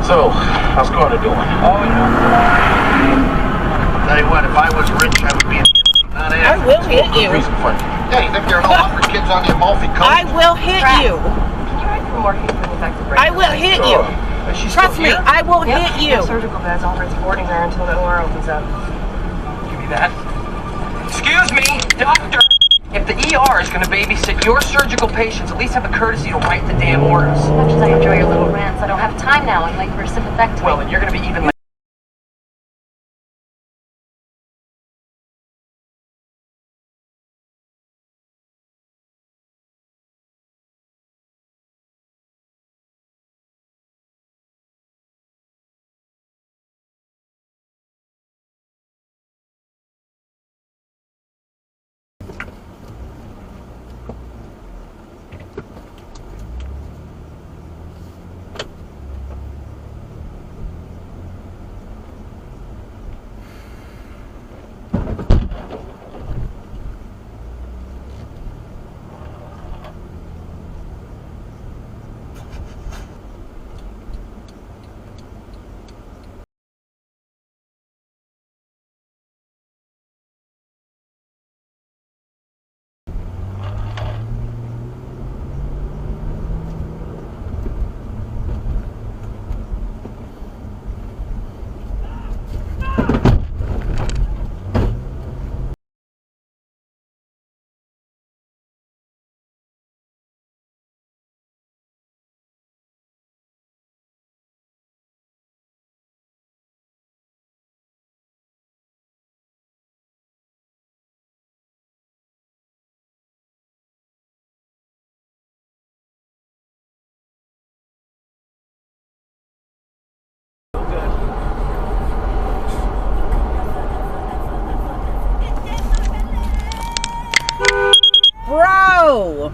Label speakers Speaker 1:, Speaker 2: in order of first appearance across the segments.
Speaker 1: So, how's Carter doing?
Speaker 2: Oh, you know.
Speaker 1: Tell you what, if I was rich, I would be in Italy, not
Speaker 3: I will hit you.
Speaker 1: Yeah, you think there are no hungry kids on the Amalfi Coast?
Speaker 3: I will hit you.
Speaker 4: Can you write for morphine for the effective break?
Speaker 3: I will hit you. Trust me, I will hit you.
Speaker 4: Surgical beds offered boarding there until the OR opens up.
Speaker 2: Give me that. Excuse me, doctor. If the ER is going to babysit your surgical patients, at least have the courtesy to write the damn orders.
Speaker 4: As much as I enjoy your little rants, I don't have time now. I'm late for a sympathectomy.
Speaker 2: Well, then you're going to be even late.
Speaker 3: Bro!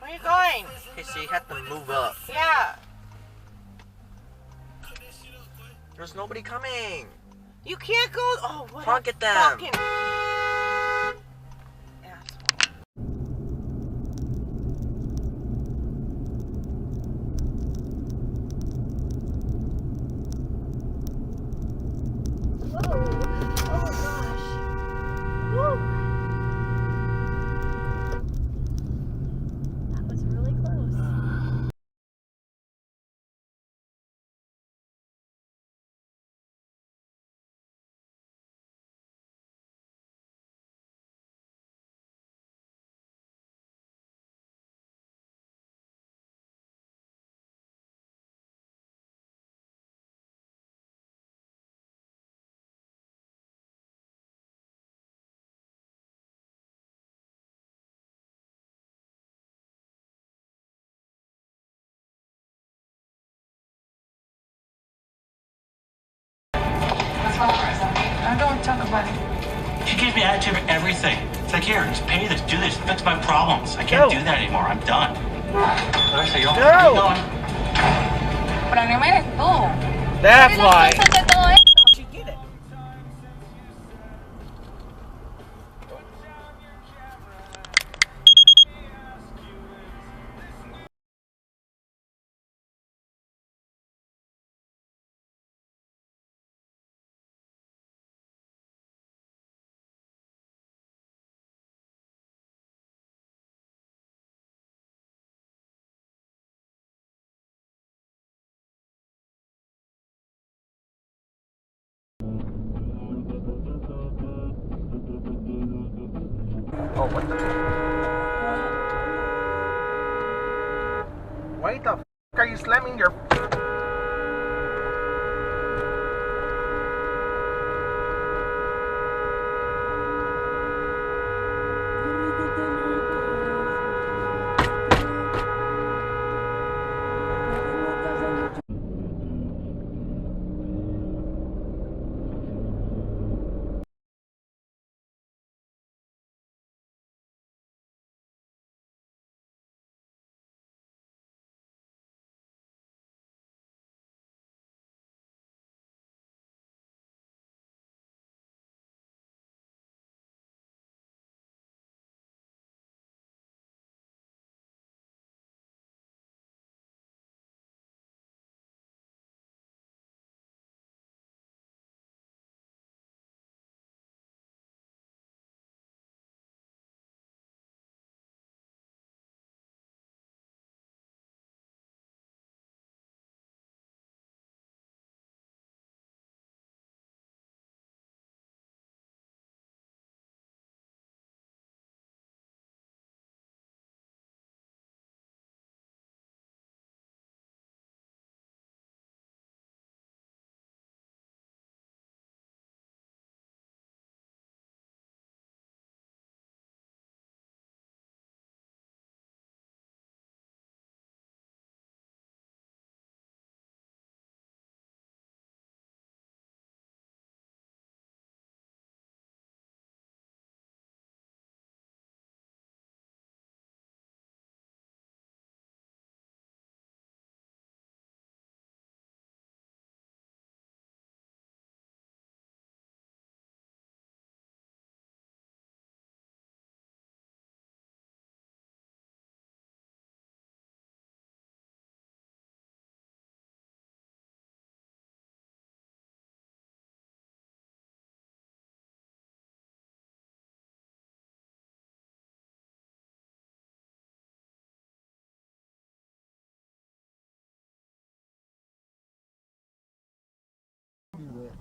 Speaker 3: Where are you going?
Speaker 2: Okay, so you have to move up.
Speaker 3: Yeah.
Speaker 2: There's nobody coming.
Speaker 3: You can't go. Oh, what?
Speaker 2: Honk at them.
Speaker 3: Fucking.
Speaker 2: I don't want to talk about it.
Speaker 5: She gives me attitude for everything. It's like, here, just pay this, do this, fix my problems. I can't do that anymore. I'm done. I say, yo, keep going.
Speaker 4: Problema eres tú.
Speaker 3: That's
Speaker 4: Eres la
Speaker 3: why.
Speaker 4: causa de todo esto.
Speaker 3: She get it.
Speaker 2: Oh, what the?
Speaker 1: Why the f are you slamming your...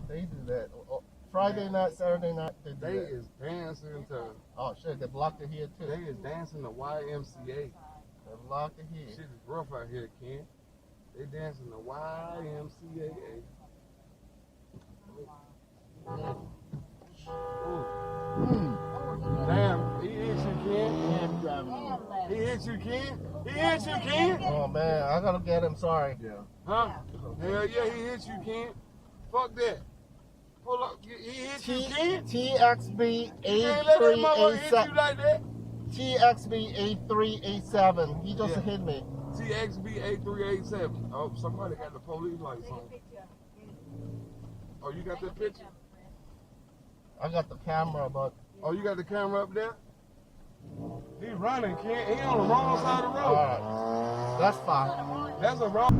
Speaker 1: They do that. Friday night, Saturday night, they
Speaker 6: is dancing to.
Speaker 1: Oh shit, they blocked it here too.
Speaker 6: They is dancing to YMCA.
Speaker 1: They blocked it here.
Speaker 6: Shit is rough out here, Ken. They dancing to YMCA. Damn, he hit you, Ken. He hit you, Ken. He hit you, Ken.
Speaker 1: Oh man, I gotta get him. Sorry.
Speaker 6: Yeah. Huh? Hell yeah, he hit you, Ken. Fuck that. Pull up. He hit you, Ken.
Speaker 1: TXB
Speaker 6: You can't let that motherfucker hit you
Speaker 1: 8387.
Speaker 6: like that.
Speaker 1: TXB 8387. He just hit me.
Speaker 6: TXB 8387. Oh, somebody got the police lights on. Oh, you got that picture?
Speaker 1: I got the camera, but
Speaker 6: Oh, you got the camera up there? He running, Ken. He on the wrong side of the road.
Speaker 1: alright. That's fine.
Speaker 6: That's a wrong.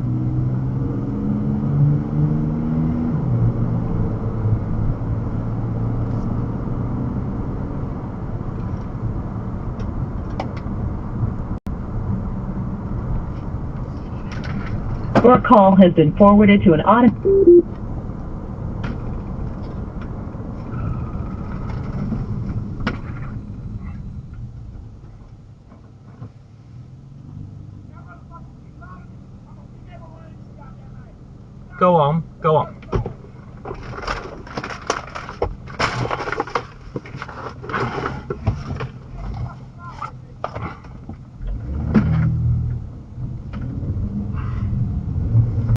Speaker 7: Your call has been forwarded to an auto.
Speaker 2: Go on, go on.